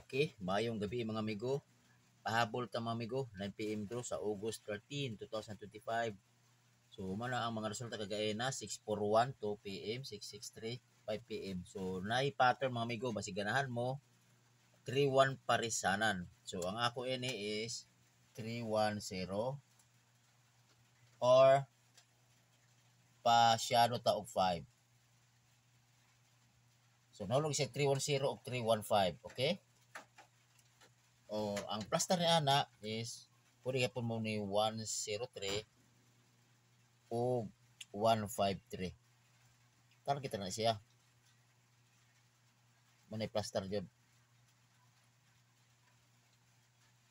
Okay, mayong gabi mga amigo. Pahabol ta mga amigo, 9 PM draw sa August 13, 2025. So mana ang mga resulta kagaya na 641 2 PM, 663 5 PM. So nay pattern mga amigo, basi ganahan mo 3-1 parisanan. So ang ako ini is 3-1-0 or pasyado ta og 5. So nahulog siya 3-1-0 o 3-1-5, okay? O ang plaster ni ana is pwede ka po mo ni 103 o 153. Karon kita na siya. Manay plaster jud.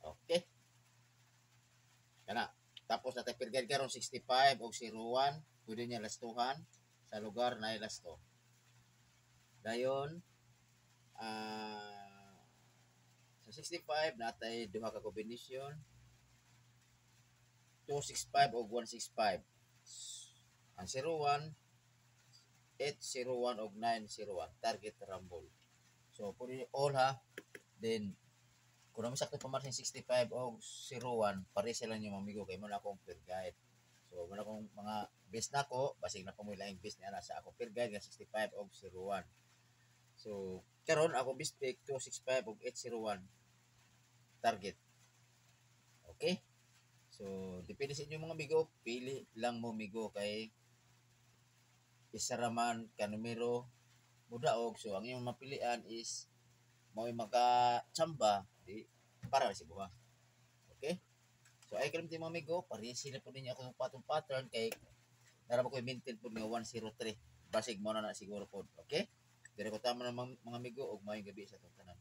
Okay. Kana. Tapos natay per guide karon 65 og 01. Pwede niya lastuhan sa lugar na lasto. Dayon sa 65 natay duha ka kombinasyon 265 o 165. Ang 01 801 og 901 target rumble. So pwede all ha. Then kung naman sakto pamarsin 65 o 01 pare sila yung amigo kay mo na akong per guide. So mo na akong mga base na ko basig na pamoy laing base niya sa ako per guide nga 65 og 01. So karon ako base pick 265 og 801 target. Okay? So depende sa inyo mga amigo, pili lang mo amigo kay isa raman ka numero mudaog. So ang iyong mapilian is mo maka-tsamba di para si buha. Okay? So ay kalimti mga amigo, pareha sila po ninyo akong patong pattern kay narama ko i-maintain po nga 103. Basig mo na siguro po. Okay? Dire ko tama ng mga amigo og mayong gabi sa itong tanan.